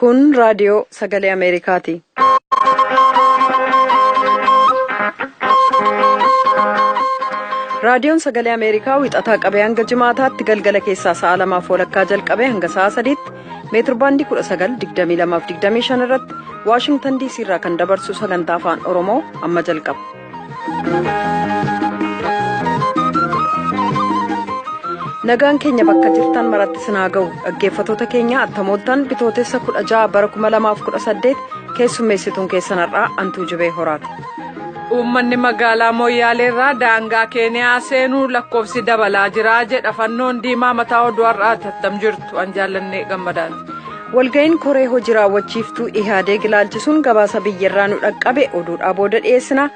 Kun raadiyoo sagalee Ameerikaati. Raadiyoon sagalee Ameerikaa wixataa qabee hanga jimaataatti galgala keessaa sa'a 2:00 jalqabee hanga sa'a 3:00 meetirbaandii 19:22-25 irratti Waashingtan DC irraa kan dabarsu sagantaa afaan Oromoo amma jalqaba. Nagaan keenya bakka jirtan maratti sinaa ga'u dhaggeeffatoota keenya attamoottan bitootessa 16 bara 2018 keessummeessituun keessanarraa Antuu Jibee Horaati. Uummanni magaalaa Moyyaaleerraa daangaa Keeniyaa seenuu lakkoofsi dabalaa jira jedha fannoon diimaa mataa oduu har'aa tattam jirtu an jaallannee gammadaati. Walga'iin koree hojii raawwachiiftuu Ihaadeeg ilaalchisuun gabaasa biyyarraa nu dhaqqabe oduudhaa booda dhiyeessina.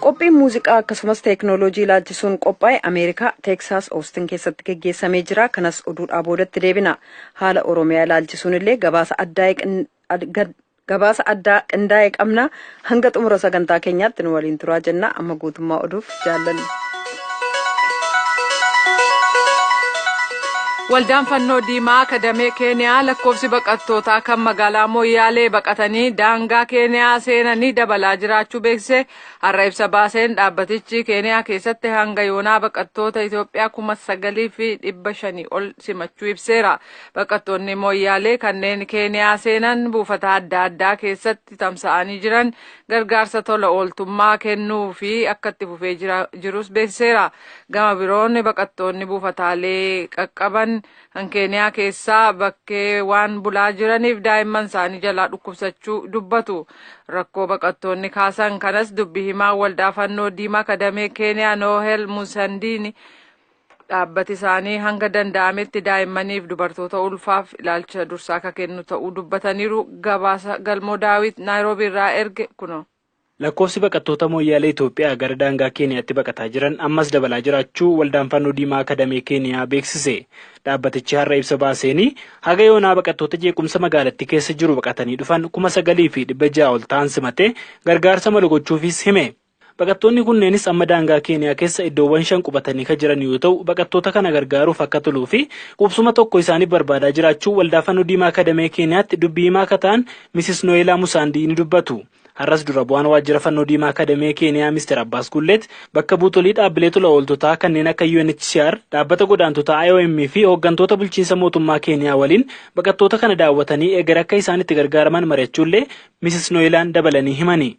Qophiin muuziqaa akkasumas teeknooloojii ilaalchisuun qophaa'e Ameerikaa Teeksaas Oostin keessatti geggeessamee jira. Kanas oduudhaa boodatti deebina. Haala Oromiyaa ilaalchisuun illee gabaasa addaa qindaa'e qabna. Hanga xumura sagantaa keenyaatti nu waliin turaa jenna. Amma guutummaa oduuf jaallanna. Waldaan fannoo diimaa akadamee Keeniyaa lakkoofsi baqattootaa kan magaalaa Moyyaalee baqatanii daangaa Keeniyaa seenanii dabalaa jiraachuu beeksise. Har'a ibsa baaseen dhaabbatichi Keeniyaa keessatti hanga yoonaa baqattoota Itoophiyaa 9,500 ol simachuu ibseera. Baqattoonni Moyyaalee kanneen Keeniyaa seenan buufata adda addaa keessatti tamsa'anii jiran gargaarsa tola ooltummaa kennuu fi akka itti fufee jirus beeksiseera. Gama biroon baqattoonni buufataalee qaqqaban kan Keeniyaa keessaa bakkee waan bulaa jiraniif daa'imman isaanii jalaa dhukkubsachuu dubbatu. Rakkoo baqattoonni kaasan kanas dubbii himaa waldaa fannoo diimaa akadamee Keeniyaa Noohel Musandiini dhaabbati isaanii hanga danda'ametti daa'immaniif dubartoota ulfaaf ilaalcha dursaa akka kennu ta'uu dubbataniiru. Gabaasa galmoo daawit Naayiroobii irraa erge kuno. Lakkoofsi baqattoota Moyyaalee Itoophiyaa gara daangaa Keeniyaatti baqataa jiran ammas dabalaa jiraachuu waldaan fannoo diimaa akadamee Keeniyaa beeksise. Dhaabbatichi har'a ibsa baaseenii haga yoonaa baqattoota jeequmsa magaalattii keessa jiru baqatanii dhufan 9,600 ol ta'an simatee gargaarsa malu gochuufis hime. Baqattoonni kunneenis amma daangaa Keeniyaa keessa iddoowwan 5 qubatanii kan jiran yoo ta'u baqattoota kana gargaaruuf akka toluu fi qubsuma tokko isaanii barbaadaa jiraachuu waldaa fannoo diimaa akadamee Keeniyaatti dubbii himaa akka ta'an Mrs. Noelaa Musaandii ni dubbatu. Har'as dura bu'aan waajjira fannoo diimaa akadamee Keeniyaa Mr. Abbaas Gulleet bakka buutolii dhaabbilee tola ooltotaa kanneen akka UNHCR dhaabbata godaantotaa IOM fi hooggantoota bulchiinsa mootummaa Keeniyaa waliin baqattoota kana daawwatanii eegar akka isaan itti gargaaraman mari'achuullee Mrs. Noelaan dabalanii himani.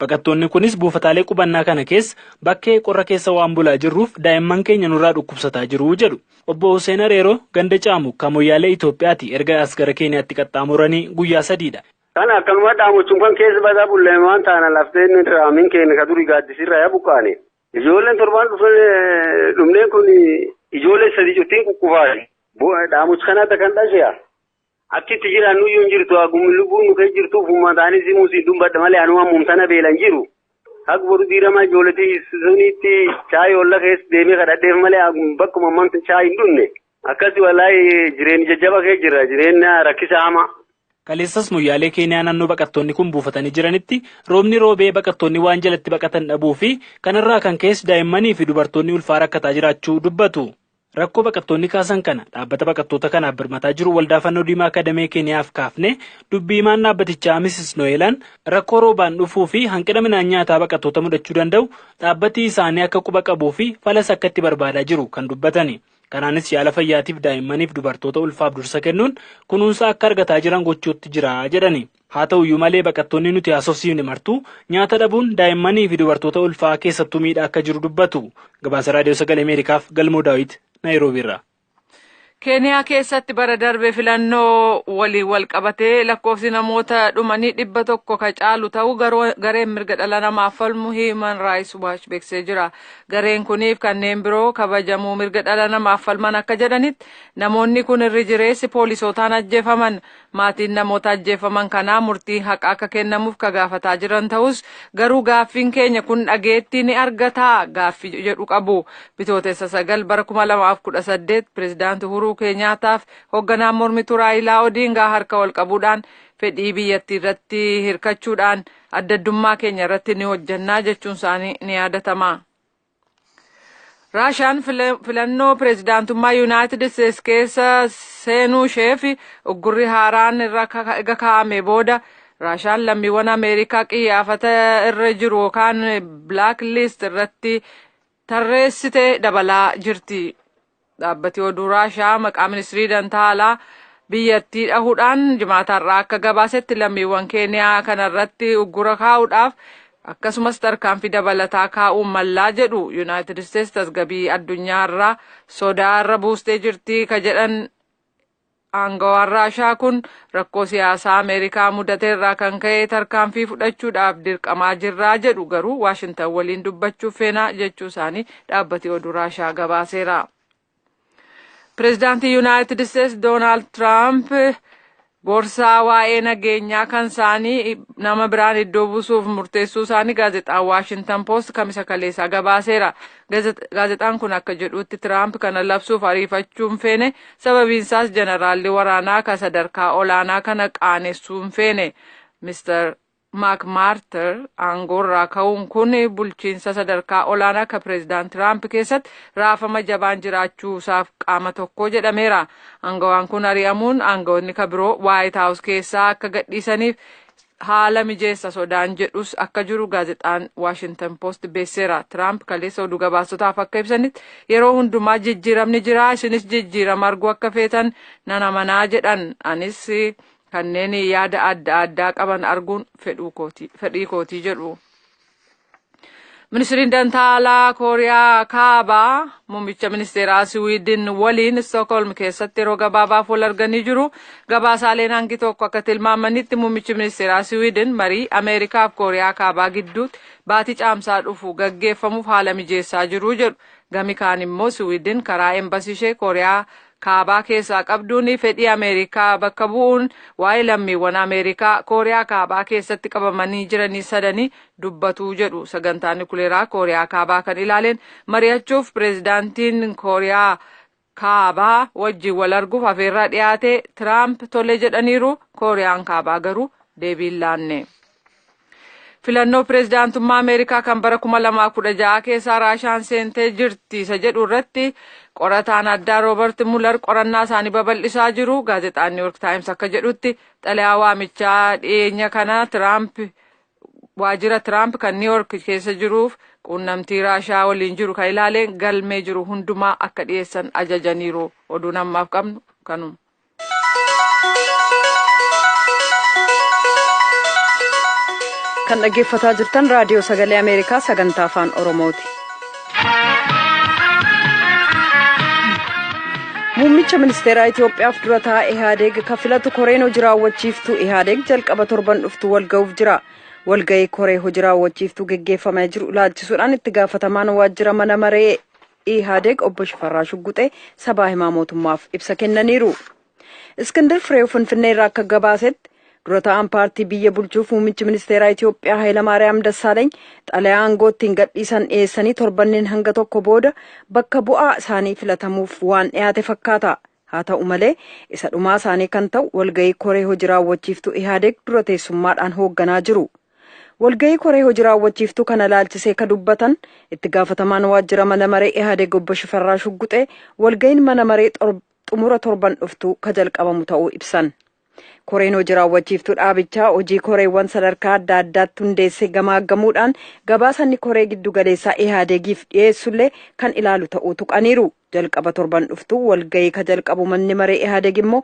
Baqattoonni kunis buufataalee qubannaa kana keessa bakkee qorra keessa waan bulaa jirruuf daa'imman keenya nurraa dhukkubsataa jiru jedhu. Obbo Hussein Areeroo ganda caamu kan Moyyaalee Itoophiyaatti erga as gara Keeniyaatti qaxxaamuranii guyyaa 3dha. Kan akkanuma dhaamuchuun kan keessa badaa bullee waan taana lafteen raamin keenya ka durii gaaddisirraa yaa buqqaane. Ijoolleen torbaan dhumneen kun ijoollee 3 cuttiin kukkufaati. Dhaamuchi kanatti kan dhasheya. Akkitti jiran nuyyuu hin jirtu agummi lubbuun nu keessa jirtuuf uummataanis himuusi dubbadha malee anuma mumtana beelan jiru. Akka boru diirama ijoolletii suniitti chaayii olla keessa deemee kadhadheef malee bakkuma mamta chaayii hin dhunne. Akkasii wallaahi jireenya jajjaba keessa jira jireenya rakkisa hamaa. Kaleessas Moyyaalee Keeniyaa naannoo baqattoonni kun buufatanii jiranitti roobni roobee baqattoonni waan jalatti baqatan dhabuu fi kanarraa kan keessa daa'immanii fi dubartoonni ulfaa rakkataa jiraachuu dubbatu. Rakkoo baqattoonni kaasan kana dhaabbata baqattoota kanaaf birmataa jiru waldaa fannoo diimaa akadamee Keeniyaaf kaafne dubbii himaan dhaabbatichaa Mrs. Noelaan rakkoo roobaan dhufuu fi hanqina midhaan nyaataa baqattoota mudachuu danda'u dhaabbati isaanii akka quba qabuu fi falas akka itti barbaadaa jiru kan dubbatani. Kanaanis yaala fayyaatiif daa'immaniif dubartoota ulfaaf dursa kennuun kunuunsa akka argataa jiran gochuutti jira jedhani. Haa ta'uyyuu malee baqattoonni nuti haasofsiifne martuu nyaata dhabuun daa'immanii fi dubartoota ulfaa keessattuu miidhaa akka jiru dubbatu. Gabaasa raadiyoo sagalee Ameerikaaf galmoo daawit Naayiroobii irraa. Keeniyaa keessatti bara darbe filannoo waliin wal qabatee lakkoofsi namoota dhumanii 100 ka caalu ta'uu gareen mirga dhala namaaf falmu Human Rights Watch beeksisee jira. Gareen kuniif kanneen biroo kabajamuu mirga dhala namaaf falman akka jedhanitti namoonni kun irri jireessi poolisootaan ajjeefaman. Maatiin namoota ajjeefaman kanaa murtii haqaa akka kennamuuf ka gaafataa jiran ta'us garuu gaaffiin keenya kun dhageettii ni argataa gaaffii jedhu qabu. Bitootessa 9 bara 2018 pireezidaantii Uhuru Keenyaataaf hoogganaan mormituu Raayilaa Odingaa harka wal qabuudhaan fedhii biyyattii irratti hirkachuudhaan adda addummaa keenya irratti ni hojjannaa jechuun isaanii ni yaadatama. Raashaan filannoo pireezidaantummaa Yuunaayitid Isteetsi keessa seenuu isheef uggurri haaraan irra kaa'ame booda Raashaan lammiiwwan Ameerikaa qiyyaafata irra jiru yookaan Black List irratti tarreessitee dabalaa jirti. Dhaabbati oduu Raashaa maqaa ministirii dantaalaa biyyattii dhahuudhaan jimaatarraa akka gabaasetti lammiiwwan Keeniyaa kanarratti uggura kaa'uudhaaf akkasumas tarkaanfii dabalataa kaa'uu mallaa jedhu. Yuunaayitid Isteetsi tasgabbii addunyaarraa sodaarra buustee jirti ka jedhan aangawaan Raashaa kun rakkoo siyaasaa Ameerikaa mudateerraa kan ka'e tarkaanfii fudhachuudhaaf dirqamaa jirraa jedhu. Garuu Waashintan waliin dubbachuuf feenaa jechuu isaanii dhaabbati oduu Raashaa gabaaseera. Pireezidaantii Yuunaayitid Isteetsi Doonaald Tiraamp gorsaa waa'ee nageenyaa kan isaanii nama biraan iddoo buusuuf murteessuu isaanii gaazexaan Waashintan Poost kamisa kaleessaa gabaaseera. Gaazexaan kun akka jedhutti Tiraamp kana labsuuf ariifachuun feene sababiinsaas jeneraalli waraanaa ka sadarkaa olaanaa kana qaanessuun feene. Mr. Maakmaartar aangoorraa ka'uun kun bulchiinsa sadarkaa olaanaa ka pireezidaant Tiraamp keessatti raafama jabaan jiraachuusaaf qaama tokko jedhameera. Aangawaan kun ari'amuun aangawoonni ka biroo Waayit Haawus keessaa akka gadhiisaniif haala mijeessa sodaan jedhus akka jiru gaazexaan Waashintan Poost beeseera. Tiraamp kaleessa oduu gabaasotaaf akka ibsanitti yeroo hundumaa jijjiiramni jira, isinis jijjiirama arguu akka feetan nan amanaa jedhan. Anis kanneen yaada adda addaa qaban arguun fedhii kootii jedhu. Ministiriin dantaalaa Kooriyaa Kaabaa muummicha ministeeraa Siwiidin waliin Stookholm keessatti yeroo gabaabaaf wal arganii jiru. Gabaasaaleen hangi tokko akka tilmaamanitti muummichi ministeeraa Siwiidin marii Ameerikaa fi Kooriyaa Kaabaa gidduutti baatii caamsaa dhufu gaggeeffamuuf haala mijeessaa jiru jedhu. Gami kaan immoo Siwiidin karaa embasii ishee Kooriyaa Kaabaa keessaa qabduun fedhii Ameerikaa bakka bu'uun waa'ee lammiiwwan Ameerikaa Kooriyaa Kaabaa keessatti qabamanii jiranii sadanii dubbatu jedhu. Sagantaan nukuleeraa Kooriyaa Kaabaa kan ilaaleen mari'achuuf pireezidaantiin Kooriyaa Kaabaa wajjin wal arguuf afeerraa dhiyaate Tiraamp tole jedhaniiru. Kooriyaan Kaabaa garuu deebii hin laanne. Filannoo pireezidaantummaa Ameerikaa kan bara 2016 keessaa Raashaan seentee jirti isa jedhu irratti qorataan addaa Roobert Muller qorannaa isaanii babal'isaa jiru. Gaazexaan New York Times akka jedhutti xalayaa waamichaa dhiyeenya kana waajjira Tiraamp kan New York keessa jiruuf quunnamtii Raashaa waliin jiru kan ilaaleen galmee jiru hundumaa akka dhiyeessan ajajaniiru. Oduun ammaaf qabnu kanuma. Kan dhaggeeffataa jirtan raadiyoo sagalee Ameerikaa sagantaa afaan Oromooti. Muummicha ministeeraa Itoophiyaaf dura taa'aa Ihaadeeg ka filatu koreen hojii raawwachiiftuu Ihaadeeg jalqaba torban dhuftu walga'uuf jira. Walga'ii koree hojii raawwachiiftuu geggeeffamaa jiru ilaalchisuudhaan itti gaafatamaan waajjira mana maree Ihaadeeg obbo Shifarraa Shugguxee sabaa himaa mootummaaf ibsa kennaniiru. Iskindar Fireew Finfinnee irraa akka gabaasetti dura taa'aan paartii biyya bulchuuf muummichi ministeeraa Itoophiyaa Hayilamaariyaam Dassaaleeny xalayaa aangoottiin gadhiisan dhiyeessanii torbanneen hanga tokko booda bakka bu'aa isaanii filatamuuf waan dhiyaate fakkaata. Haa ta'u malee isa dhumaa isaanii kan ta'u walga'ii koree hojii raawwachiiftuu Ihaadeeg dura teessummaadhaan hoogganaa jiru. Walga'ii koree hojii raawwachiiftuu kana ilaalchisee ka dubbatan itti gaafatamaan waajjira mana maree Ihaadeeg obbo Shifarraa Shugguxee walga'iin mana maree xumura torban dhuftuu ka jalqabamu ta'uu ibsan. Koreen hojii raawwachiiftuu dhaabichaa hojii koreewwan sadarkaa adda addaatti hundeessee gamaaggamuudhaan gabaasanni koree giddu galeessaa Ihaadeegiif dhiyeessullee kan ilaalu ta'uu tuqaniiru. Jalqaba torban dhuftuu walga'ii ka jalqabu manni maree Ihaadeeg immoo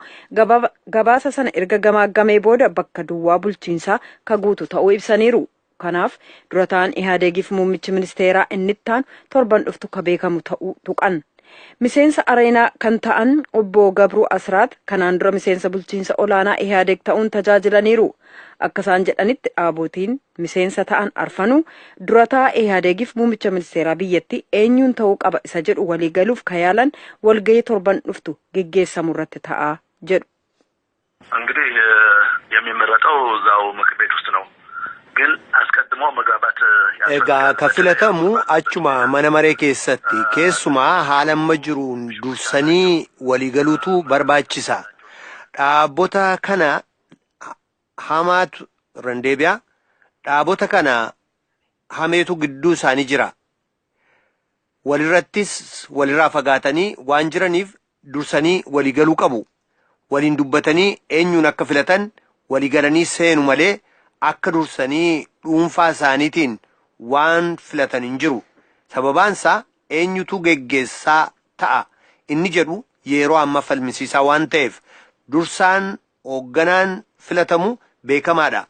gabaasa sana erga gamaaggamee booda bakka duwwaa bulchiinsaa ka guutu ta'uu ibsaniiru. Kanaaf dura ta'an Ihaadeegiif muummichi ministeeraa innittaan torban dhuftu ka beekamu ta'uu tuqan. Miseensa areenaa kan ta'an obbo Gabruu Asraat kanaan dura miseensa bulchiinsa olaanaa Ihaadeeg ta'uun tajaajilaniiru. Akka isaan jedhanitti dhaabotiin miseensa ta'an arfanuu dura taa'aa Ihaadeegiif muummicha ministeeraa biyyatti eenyuun ta'uu qaba isa jedhu waliigaluuf kayaalan walga'ii torban dhuftu geggeessamu irratti ta'a jedhu. እንግዲህ የሚመረጠው እዛው ምክር ቤት ውስጥ ነው ግን አስቀድሞ መግባባት egaa kafilatamu achuma mana maree keessatti keessumaa haalamma jiruun dursanii waliigaluutu barbaachisa. Dhaabota kana hamaatu randeebiyaa dhaabota kana hameetu gidduu isaanii jira. walirrattis walirraa fagaatanii waan jiraniif dursanii waliigaluu qabu. Waliin dubbatanii eenyuun akka filatan waliigalanii seenu malee akka dursanii dhuunfaa isaaniitiin waan filatan hin jiru. Sababaansaa eenyutu geggeessaa ta'a inni jedhu yeroo amma falmisiisaa waan ta'eef dursaan hoogganaan filatamu beekamaadha.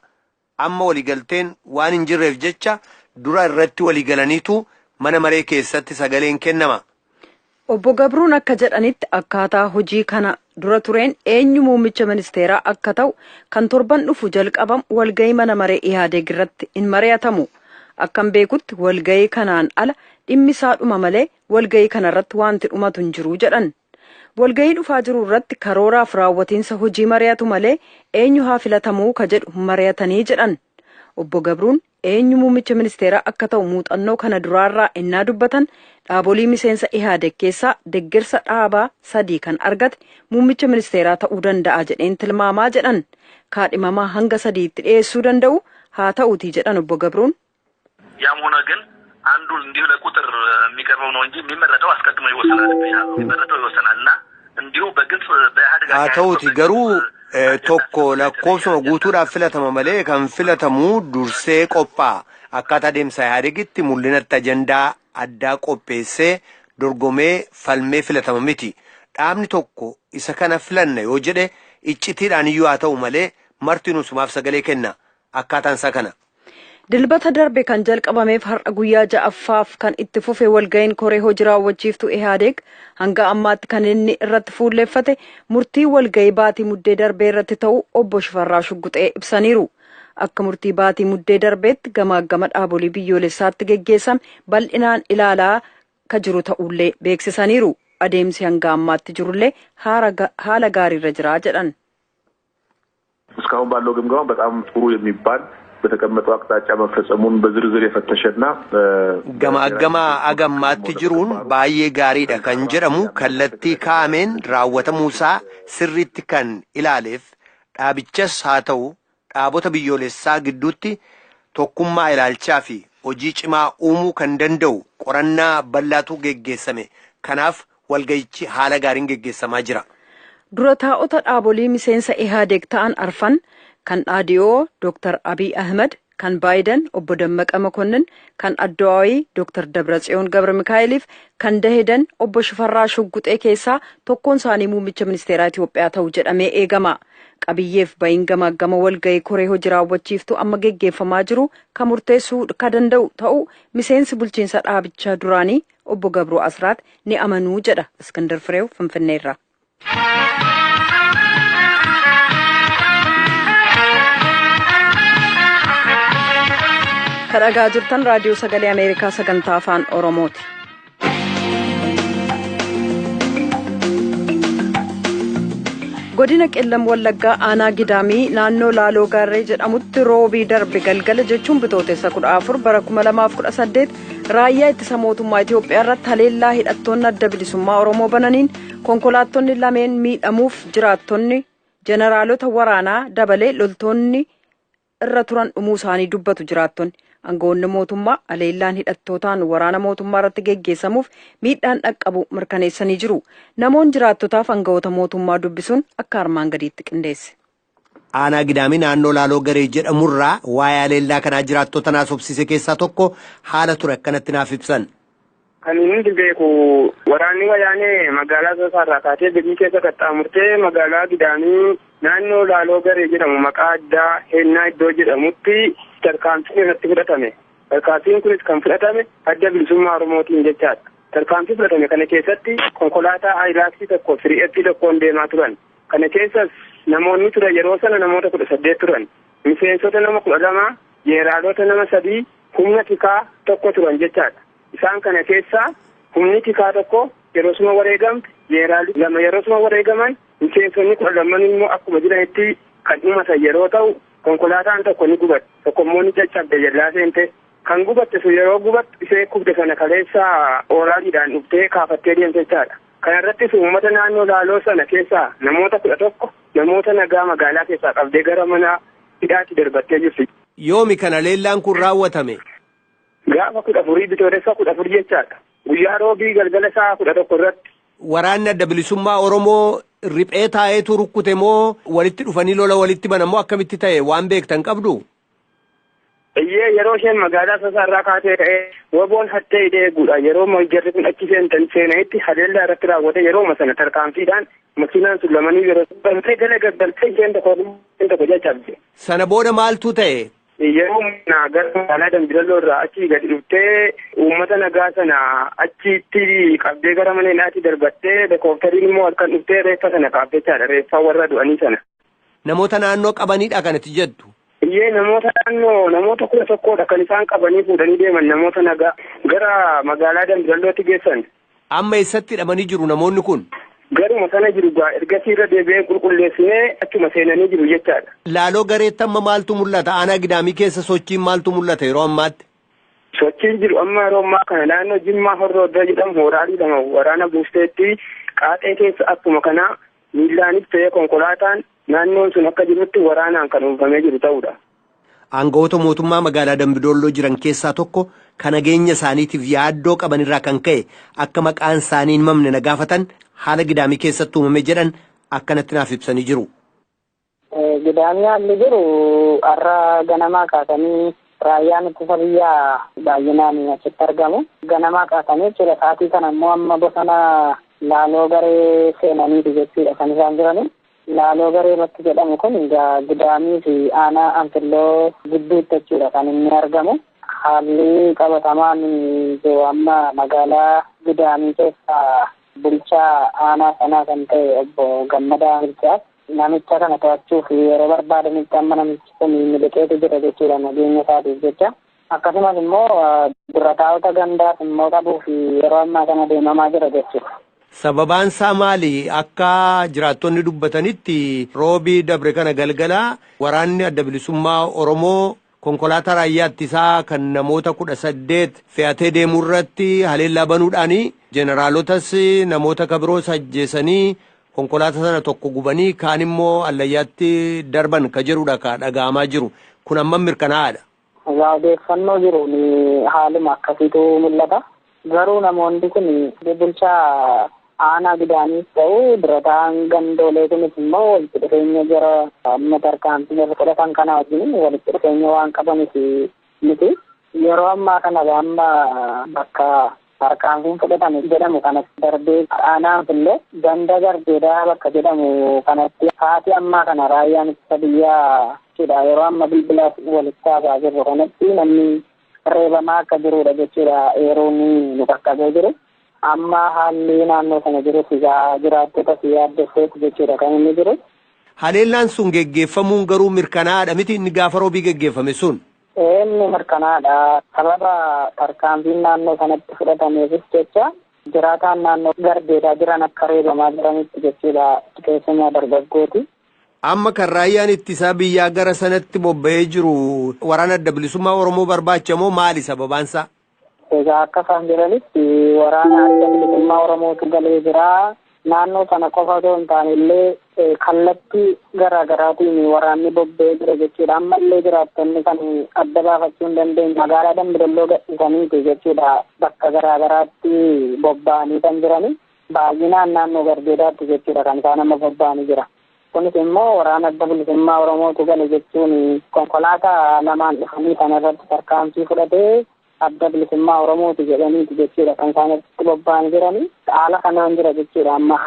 Amma waliigalteen waan hin jirreef jecha dura irratti waliigalaniitu mana maree keessatti sagaleen kennama. Obbo Gabruun akka jedhanitti akkaataa hojii kana dura tureen eenyu muummicha ministeeraa akka ta'u kan torban dhufu jalqabamu walgahii mana maree Ihaadeeg irratti hin mari'atamu. Akkan beekutti walgahii kanaan ala dhimmi isaa dhuma malee walgahii kanarratti wanti dhumatu hin jiru jedhan. Walgahii dhufaa jiru irratti karooraaf raawwatiinsa hojii mari'atu malee eenyu haa filatamuu ka jedhu mari'atanii jedhan. Obbo Gabruun eenyu muummicha ministeeraa akka ta'u muuxannoo kana duraarraa innaa dubbatan dhaabolee miseensa Ihaadeeg keessaa deeggarsa dhaabaa 3 kan argate muummicha ministeeraa ta'uu danda'a jedheen tilmaamaa jedhan. Kaadhimamaa hanga 3tti dhiyeessuu danda'u haa ta'uutii jedhan Obbo Gabruun. ያም ሆነ ግን አንዱ እንዲሁ ለቁጥር የሚቀርበው ነው እንጂ የሚመረጠው አስቀድሞ ይወሰናል። የሚመረጠው ይወሰናልና እንዲሁ በግልጽ በኢህአዴግ haa ta'uuti garuu tokko lakkoofsuma guutuudhaaf filatama malee kan filatamu dursee qophaa'a. Akkaataa adeemsa Ihaadeegitti mul'inatti ajandaa addaa qopheessee dorgomee falmee filatama miti. Dhaabni tokko isa kana filanna yoo jedhe iccitiidhaan iyyuu haa ta'u malee marti nusumaaf sagalee kenna. Akkaataan isaa kana. Dilbata darbe kan jalqabameef har'a guyyaa 6ffaaf kan itti fufe walga'iin koree hojii raawwachiiftuu Ihaadeeg hanga ammaatti kan inni irratti fuulleeffate murtii walga'ii baatii muddee darbee irratti ta'u obbo Shifarraa Shugguxee ibsaniiru. Akka murtii baatii muddee darbeetti gamaagama dhaabolee biyyoolessaatti geggeessame bal'inaan ilaalaa ka jiru ta'ullee beeksisaniiru. Adeemsi hanga ammaatti jirullee haala gaariirra jira jedhan. እስካሁን ባለው ግምገማ በጣም ጥሩ የሚባል በተቀመጠው አቅጣጫ መፈጸሙን በዝርዝር የፈተሸና ገማገማ አገማት ጅሩን ባዬ ጋሪዳ kan jedhamu kallattii kaameen raawwatamuusaa sirriitti kan ilaaleef dhaabichas haa ta'u dhaabota biyyoolessaa gidduutti tokkummaa ilaalchaa fi hojii cimaa uumuu kan danda'u qorannaa bal'aatu geggeessame. Kanaaf walga'ichi haala gaariin geggeessamaa jira. Dura taa'ota dhaabolee miseensa Ihaadeeg ta'an arfan kan dhaadiyoo Dr. Abiy Ahmed, kan Baayiden obbo Dammaqa Makonnin, kan Addawaayii Dr. Dabratsiyoon Gabra Mikaa'eliif kan Dahedan obbo Shifarraa Shugguxee keessaa tokkoon isaanii muummicha ministeeraa Itoophiyaa ta'u jedhamee eegama. Qabiyyeef bayin gamaagama walga'ii koree hojii raawwachiiftuu amma geggeeffamaa jiru kan murteessuu ka danda'u ta'u miseensi bulchiinsa dhaabichaa duraanii obbo Gabroo Asraat ni amanuu jedha Iskandar Fireew Finfinneerraa. Kadhagaa jirtan raadiyoo sagalee Ameerikaa sagantaa afaan Oromooti. Godina Qellam Wallaggaa aanaa Gidaamii naannoo Laaloo Gaarree jedhamutti roobii darbe galgala jechuun bitootessa 14 bara 2018 raayyaa ittisa mootummaa Itoophiyaa irratti haleellaa hidhattoonni adda bilisummaa Oromoo bananiin konkolaattonni lameen miidhamuuf jiraattonni jeneraalota waraanaa dabalee loltoonni irra turan dhumuu isaanii dubbatu jiraattonni. Aangawoonni mootummaa haleellaan hidhattootaan waraana mootummaa irratti geggeessamuuf miidhaan dhaqqabu mirkaneessanii jiru. Namoonni jiraattotaaf aangawoota mootummaa dubbisuun akka armaan gadiitti qindeesse. Aanaa Gidaamii naannoo Laaloo Garee jedhamurraa waa'ee haleellaa kanaa jiraattota naasofsiise keessaa tokko haala ture akkanatti naaf ibsan. Kan inni beeku waraanni wayyaanee magaalaa Soosaarraa kaatee biyyi keessa qaxxaamurtee magaalaa Gidaamii naannoo Laaloo Garee jedhamu maqaa addaa Heennaa iddoo jedhamutti tarkaanfiin irratti fudhatame. Tarkaanfiin kunis kan fudhatame adda bilisummaa Oromootiin jechaadha. Tarkaanfii fudhatame kana keessatti konkolaataa Aayilaaksii tokko Firi'eettii tokkoon deemaa turan. Kana keessas namoonni turan yeroo sana namoota 18 turan. Miseensota nama 12, jeneraalota nama 3, humna tikaa tokko turan jechaadha. Isaan kana keessaa humni tikaa tokko yeroo suma wareegamte, jeneraalli 2 yeroo suma wareegaman, miseensonni 12 immoo akkuma jiranitti kan dhumatan yeroo ta'u konkolaataan tokko ni gubatte. Tokko immoo ni caccabde jallaa seente. Kan gubatte sun yeroo gubattu ishee kubde sana kaleessa ooraaliidhaan dhuftee kaafattee deemte jechaadha. Kana irrattis uummata naannoo Laaloo sana keessaa namoota 11 namoota nagaa magaalaa keessaa qabdee gara mana hidhaatti darbattee jirti. Yoomi kana haleellaan kun raawwatame? Gaafa 14 bitootessa 14 jechaadha. guyyaa roobii galgala isaa 11 irratti. Waraanni adda bilisummaa Oromoo riphee taa'eetu rukkute moo walitti dhufanii lola walitti banan moo akkamitti ta'e waan beektan qabdu? Iyyee yeroo isheen magaalaa Sasaarraa kaatee ka'ee waboon hattee hidhee eeguudha. Yeroo jarri kun achi seenanitti haleellaa irratti raawwate yeroo sana tarkaanfiidhaan makiinaan sun lamanii yeroo galtee galagaltee isheen tokko jajjabde. Sana booda maaltu ta'e? Yeroo gara magaalaa Dambidalloo irraa achi gadi dhuftee uummata nagaa sana achitti qabdee gara mana hidhaatti darbattee helikooftariin immoo halkan dhuftee reeffa sana kaaftechaadha. Reeffa warra du'anii sana. Namoota naannoo qabaniidha kanatti jettu? Iyyee namoota naannoo namoota 11dha kan isaan qabanii fuudhanii deeman namoota nagaa gara magaalaa Dambidallootti geessan. Amma eessatti hidhamanii jiru namoonni kun? Garuma sana jiru ergasii irra deebi'ee qulqulleessinee achuma seenanii jiru jechaadha. Laaloo gareetti amma maaltu mul'ata? Aanaa Gidaamii keessa sochiin maaltu mul'ata yeroo ammaatti? Sochiin jiru amma yeroo ammaa kana naannoo Jimmaa Horroo Oddaa jedhamu hooraalii lama waraana buusteetti qaaxee keessa akkuma kana miillaanis ta'ee konkolaataan naannoon sun akka jirutti waraanaan kan uwwifamee jiru ta'uudha. Aangawoota mootummaa magaalaa Dambidolloo jiran keessaa tokko kan nageenya isaaniitiif yaaddoo qabanirraa kan ka'e akka maqaan isaanii hin mamne na gaafatan haala Gidaamii keessatti uumame jedhan akkanatti naaf ibsanii jiru. Gidaamii haalli jiru har'a ganamaa kaasanii raayyaan ittisa biyyaa baay'inaan achitti argamu. Ganamaa kaasanii jechuudha. Sa'aatii kana immoo amma bosona laaloo garee seenaniiti jechuudha kan isaan jirani. Laaloo garee bakki jedhamu kun Gidaamii fi aanaa Anfilloo gidduutti jechuudha kan inni argamu. Haalli qabatamaan amma magaalaa Gidaamii keessaa bulchaa aanaa sanaa kan ta'e obbo Gammadaa Bilchaas namicha kana to'achuuf yeroo barbaadanitti amma namichi kun miliqeetu jira jechuudha nageenya isaatiif jecha. Akkasumas immoo dura taa'ota gandaas immoo qabuuf yeroo ammaa kana deemamaa jira jechuudha. Sababaan isaa maali? Akka jiraattonni dubbatanitti roobii dabre kana galgala waraanni adda bilisummaa Oromoo konkolaataa raayyaa ittisaa kan namoota 18 fe'atee deemuu irratti haleellaa banuudhaani jeneraalotas namoota kabiroos ajjeesanii konkolaataa sana tokko gubanii kaan immoo allayyaatti darban ka jedhudha ka dhaga'amaa jiru. Kun amma mirkanaa'aadha. Odeeffannoo jiru haaluma akkasiitu mul'ata. Garuu namoonni kun bulchaa aanaa Gidaamiis ta'u dura ta'an gandoolee kunis immoo walitti dhufeenya jara amma tarkaanfii irra fudhatan kana wajjin walitti dhufeenya waan qabaniif miti. Yeroo ammaa kana amma bakka tarkaanfiin fudhatame jedhamu kanatti darbee aanaan illee ganda gardeedaa bakka jedhamu kanatti haati ammaa kana raayyaan ittisa biyyaa jechuudha. Yeroo amma bilbila walitti haasaa jirru kanatti namni reebamaa akka jirudha jechuudha yeroo nu qaqqabee jiru. Amma haalli naannoo sana jiru jiraattota fi yaaddesseetu jechuudha kan inni jiru. Haleellaan sun geggeeffamuun garuu mirkanaa'aadha miti inni gaafa roobii geggeeffame sun? Inni mirkanaa'aadha. Sababa tarkaanfiin naannoo sanatti fudhatameefis jecha jiraataan naannoo gardeedaa jiran akka reebamaa jiranitti jechuudha keessumaa dargaggooti. Amma kan raayyaan ittisaa biyyaa gara sanatti bobba'ee jiru waraana adda bilisummaa Oromoo barbaacha moo maali sababaansaa? Egaa akka isaan jiranitti waraana adda bilisummaa Oromootu galee jira. Naannoo sana qofa osoo hin taane illee kallattii garaa garaatiin waraanni bobba'ee jira jechuudha. Amma illee jiraattonni kan adda baafachuu hin dandeenye magaalaa Dambidalloo gadhiisaniiti jechuudha. Bakka garaa garaatti bobba'anii kan jirani. Baay'inaan naannoo gardeedaatti jechuudha kan isaan amma bobba'anii jira. Kunis immoo waraana adda bilisummaa Oromootu gale jechuun konkolaataa lamaan dhufanii kana irratti tarkaanfii fudhatee adda bilisummaa Oromooti jedhaniiti jechuudha kan isaan irratti bobba'anii jiranii. Haala kanaan jira jechuudha amma.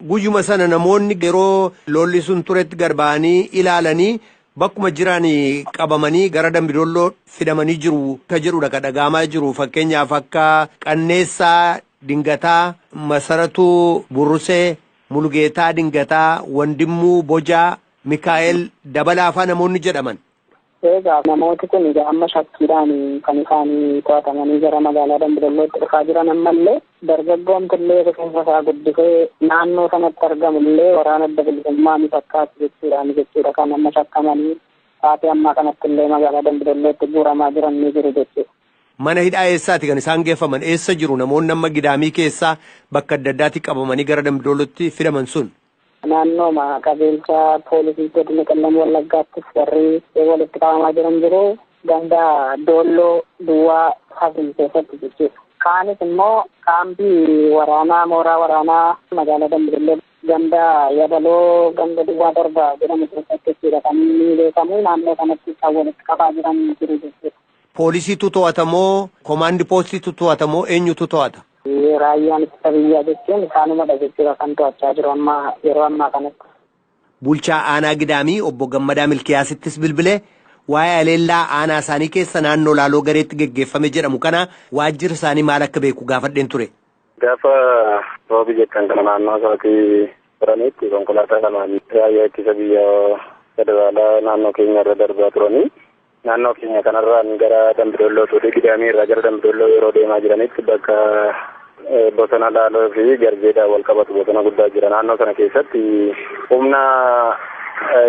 Guyyuma sana namoonni yeroo lolli sun turetti garba'anii ilaalanii bakkuma jiran qabamanii gara Dambidolloo fidamanii jiru ka jedhudha ka dhaga'amaa jiru. Fakkeenyaaf akka Qanneessaa Dingataa, Masaratuu Burrusee, Mulugeetaa Dingataa, Wandimmuu Bojaa, Mikaa'el Dabalaafaa namoonni jedhaman. Egaa namooti kun amma shakkiidhaan kan isaanii to'atamanii gara magaalaa Dambidallootti dhufaa jiran ammallee dargaggoomtillee rifeensa isaa guddisee naannoo sanatti argamullee waraana adda bilisummaa ni fakkaatu jechuudha kan amma shakkamanii sa'aatii ammaa kanatti illee magaalaa Dambidallootti guuramaa jiran ni jiru jechuudha. Mana hidhaa eessaati kan isaan geeffaman? Eessa jiru namoonni amma Gidaamii keessaa bakka adda addaatti qabamanii gara Dambidollootti fidaman sun? Naannoo qabeelcha poolisii godina Qellem Wallaggaattis warri walitti qabamaa jiran jiru. Ganda Doolloo Duwwaa Hasin keessatti jechuudha. Kaanis immoo kaampii waraanaa mooraa waraanaa magaalaa Dambidolloo ganda yabaloo ganda duwwaa darba jedhamu keessatti hidhatanii beekamu naannoo kanatti kan walitti qabaa jiran jiru jechuudha. Poolisiitu to'atamoo komaandi poostiitu to'atamoo eenyutu to'ata? Raayyaan ittisa biyyaa jechuun isaanumadha jechuudha kan to'achaa jiru yeroo ammaa kanatti. Bulchaa aanaa Gidaamii obbo Gammadaa Milkiyaasittis bilbilee waa'ee aleellaa aanaa isaanii keessa naannoo laaloo gareetti geggeeffame jedhamu kana waajjirri isaanii maal akka beeku gaafadheen ture. Gaafa roobi jettan kana naannoo isaatii turanitti konkolaataa lamaan raayyaa ittisa biyyaa federaalaa naannoo keenya irra darbaa turanii naannoo keenya kanarraan gara Dambidolloo tuudii Gidaamii irraa gara Dambidolloo yeroo deemaa jiranitti bakka bosona laaloo fi garjeedhaan wal qabatu bosona guddaa jira. Naannoo sana keessatti humna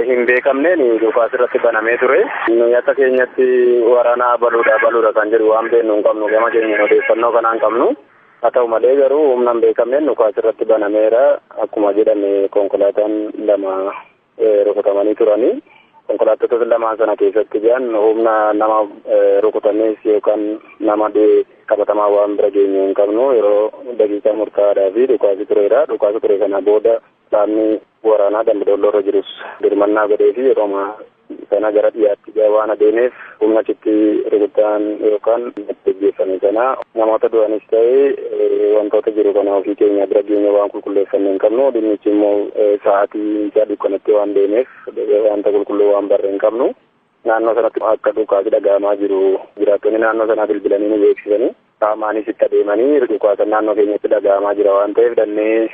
hin beekamneen dhukaas irratti banamee ture. Akka keenyatti waraana baluudha kan jedhu waan beeknu hin qabnu gama keenya odeeffannoo kanaan qabnu. Haa ta'u malee garuu humna hin beekamneen dhukaas irratti banameera. Akkuma jedhame konkolaataan lama rukutamanii turanii. Konkolaattota lamaan sana keessatti jiran humna nama rukutamees yookaan nama qabatamaa waan bira geenyu hin qabnu yeroo daqiiqaa murtaa'aadhaa fi dhukaasi tureera. Dhukaasa ture kana booda dhaabni waraanaa Dambidolloo irra jirus dirmannaa godhee fi yeroo sana gara dhiyaatti waan adeemeef humna achitti rukutaan yookaan gaggeeffame sana namoota du'anis ta'ee wantoota jiru kana ofii keenya bira geenye waan qulqulleeffannee hin qabnu. Dhimmichi immoo sa'aatii isaa dukkanatti waan deemeef wanta qulqulluu waan barree hin qabnu. Naannoo sanatti akka dhukaasi dhaga'amaa jiru jiraattonni naannoo sanaa bilbilanii nu beeksisanii qaamaanis itti adeemanii dhukaasa naannoo keenyatti dhaga'amaa jira waan ta'eef dannee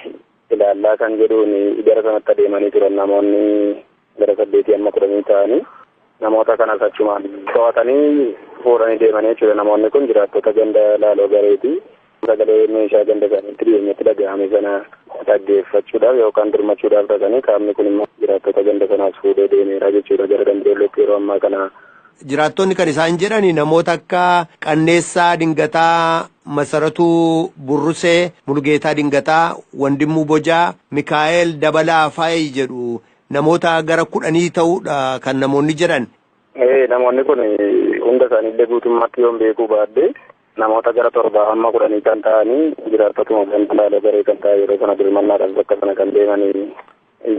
ilaallaa kan jedhuun gara sanatti adeemanii turan namoonni gara 8 amma 10 ta'anii namoota kanas achumaan to'atanii fuudhanii deemanii jechuudha. Namoonni kun jiraattota ganda laaloo gareeti. Sagalee meeshaa ganda isaaniitti dhiyeenyatti dhaga'ame sana dhaggeeffachuudhaaf yookaan dirmachuudhaaf dhaqanii qaamni kun immoo jiraattota ganda sanaas fuudhee deemeera jechuudha gara Dambidollootti yeroo ammaa kana. Jiraattonni kan isaan jedhani namoota akka Qanneessaa Dingataa, Masaratuu Burrusee, Mulgeetaa Dingataa, Wandimmuu Bojaa, Mikaa'el Dabalaa Faayi jedhu namoota gara 10 ta'uudha kan namoonni jedhan. Namoonni kun hunda isaaniillee guutummaatti yoon beekuu baadde namoota gara 7 amma 10 kan ta'anii jiraattotuma ganda laaloo garee kan ta'an yeroo sana dirmannaadhaaf bakka sana kan deemanii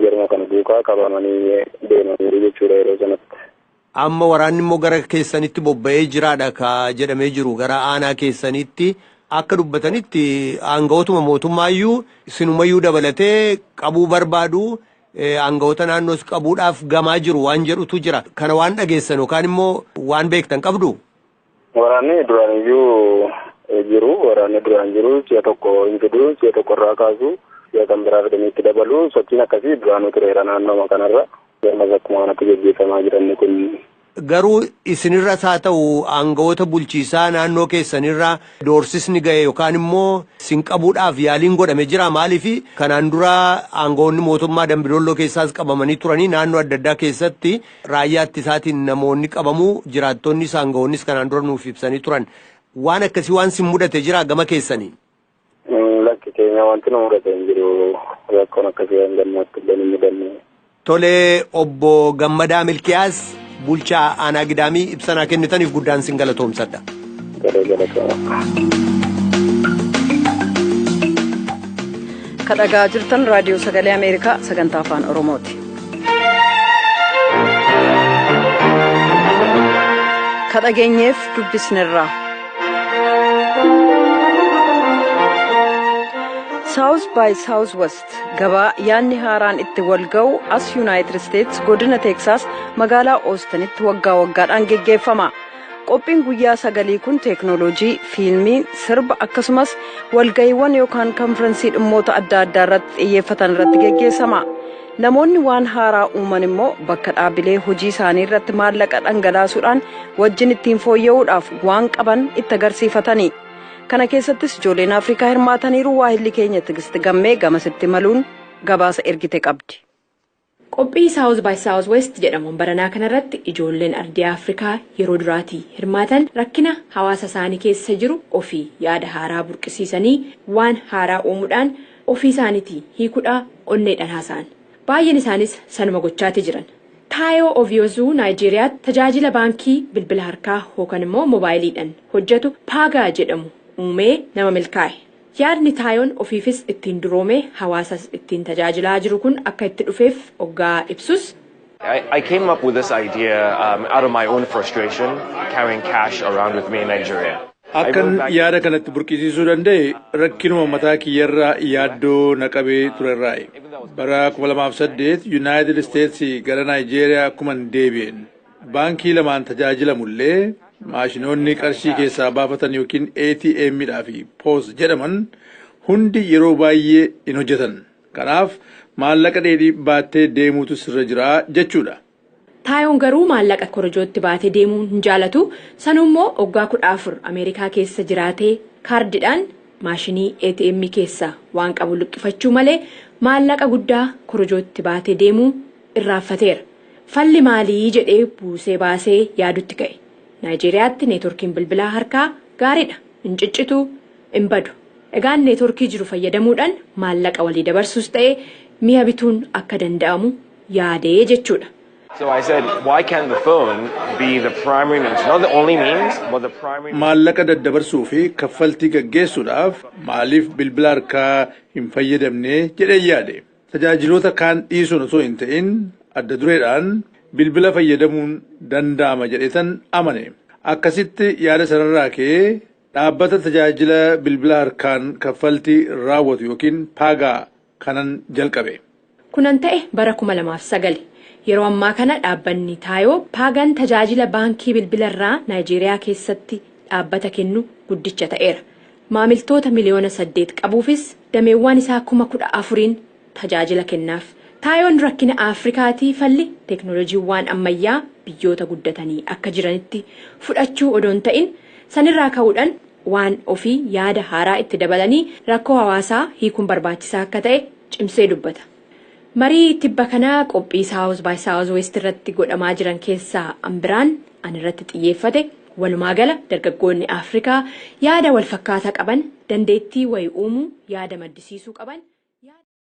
yeroo kana duukaa qabamanii deemanii jechuudha yeroo sanatti. Amma waraanni immoo gara keessanitti bobba'ee jiraadha ka jedhamee jiru gara aanaa keessanitti akka dubbatanitti aangawootuma mootummaayyuu sinumayyuu dabalatee qabuu barbaadu aangawoota naannoos qabuudhaaf gamaa jiru waan jedhutu jira. Kana waan dhageessan yookaan immoo waan beektan qabdu? Waraanni duraaniyyuu jiru. Waraanni duraan jiru si'a tokko hin fidu, si'a tokko irraa kaasu, si'a kan biraa fidaniitti dabalu sochiin akkasii duraanuu tureera naannoo kanarra. Yeroo akkuma kanatti gaggeeffamaa jiran kun. Garuu isinirras haa ta'u aangawoota bulchiisaa naannoo keessanirraa doorsisni ga'e yookaan immoo sin qabuudhaaf yaaliin godhame jira. Maaliif kanaan dura aangawoonni mootummaa Dambidolloo keessaas qabamanii turanii naannoo adda addaa keessatti raayyaa ittisaatiin namoonni qabamuu jiraattonnis aangawoonnis kanaan dura nuuf ibsanii turan. Waan akkasii waan sin mudate jira gama keessanii? Lakki keenya wanti nu mudate hin jiru. Rakkoon akkasii waan gammaatti hin mudanne. Tolee obbo Gammadaa Milkiyaas bulchaa aanaa Gidaamii ibsanaa kennitaniif guddaan sin galatoomsadha. Kan dhagaa jirtan raadiyoo sagalee Ameerikaa sagantaa afaan Oromooti. Kan dhageenyeef dubbisnirraa. South by Southwest gabaa yaadni haaraan itti wal ga'u as United States godina Texas magaalaa Austinitti waggaa waggaadhaan geggeeffama. Qophiin guyyaa 9 kun teeknooloojii, fiilmii, sirba akkasumas walga'iiwwan yookaan konfirensii dhimmoota adda addaa irratti xiyyeeffatan irratti geggeessama. Namoonni waan haaraa uuman immoo bakka dhaabilee hojii isaanii irratti maallaqa dhangalaasuudhaan wajjin ittiin fooyya'uudhaaf waan qaban itti agarsiifatani. Kana keessattis ijoolleen Afrikaa hirmaataniiru. Waahilli keenya Tigist Gammee gamasitti maluun gabaasa ergite qabdi. Qophii South by Southwest jedhamuun baranaa kanarratti ijoolleen ardii Afrikaa yeroo duraatii hirmaatan rakkina hawaasa isaanii keessa jiru ofii yaada haaraa burqisiisanii waan haaraa uumuudhaan ofii isaaniitii hiikuudhaa onneedhaan haasa'an. Baay'een isaanis sanuma gochaati jiran. Taayoo Oviyoozuu Naayijeeriyaatti tajaajila baankii bilbila harkaa yookaan immoo moobaayiliidhaan hojjetu Paagaa jedhamu uumee nama milkaa'e. Yaadni Taayoon ofiifis ittiin duroome hawaasas ittiin tajaajilaa jiru kun akka itti dhufeef oggaa ibsus. I came up with this idea out of my own frustration, carrying cash around with me in Nigeria. Akkan yaada kanatti burqisiisuu danda'e rakkinuma mataa kiyyarraa yaaddoo naqabee turerraayi. Bara 2008 United States gara Nigeria akkuma deebi'een baankii lamaan tajaajilamullee maashinoonni qarshii keessaa baafatan yookiin ATM'dhaa fi POS jedhaman hundi yeroo baay'ee hin hojjetan. Kanaaf maallaqa dheedhii baattee deemuutu sirra jira jechuudha. Taayoon garuu maallaqa korojootti baatee deemuu hin jaalatu. Sanummoo waggaa 14 Ameerikaa keessa jiraatee kaardiidhaan maashinii ATM keessaa waan qabu luqqifachuu malee maallaqa guddaa korojootti baatee deemuu irraanfateera. Falli maalii jedhee buusee baasee yaadutti ka'e. Naayijeeriyaatti neetworkiin bilbilaa harkaa gaariidha. Hin ciccitu, hin badu. Egaan neetworkii jiru fayyadamuudhaan maallaqa walii dabarsuus ta'ee mi'a bituun akka danda'amu yaadee jechuudha. So I said, why can't the phone be the primary means? Not the only means, but the primary. Maallaqa daddabarsuu fi kaffaltii gaggeessuudhaaf maaliif bilbila harkaa hin fayyadamne jedhee yaade. Tajaajiloota kaan dhiisuun osoo hin ta'in adda dureedhaan bilbila fayyadamuun danda'ama jedheetan amane. Akkasitti yaada sanarraa ka'ee dhaabbata tajaajila bilbila harkaan kaffaltii raawwatu yookiin paagaa kanan jalqabe. Kunan ta'e bara 2009. Yeroo ammaa kana dhaabbanni Taayoo paagaan tajaajila baankii bilbilarraa Naayijeeriyaa keessatti dhaabbata kennu guddicha ta'eera. Maamiltoota miliyoona 8 qabuufis dameewwan isaa 14,000 tajaajila kennaaf. Taayoon rakkina Afrikaatii falli teeknooloojiiwwan ammayyaa biyyoota guddatanii akka jiranitti fudhachuu odoon ta'in sanirraa ka'uudhaan waan ofii yaada haaraa itti dabalanii rakkoo hawaasaa hiikuun barbaachisaa akka ta'e cimsee dubbata. Marii tibba kanaa qophii South by Southwest irratti godhamaa jiran keessaa ambiraan an irratti xiyyeeffate walumaa gala dargaggoonni Afrikaa yaada wal fakkaataa qaban dandeettii wayii uumuu yaada maddisiisuu qaban.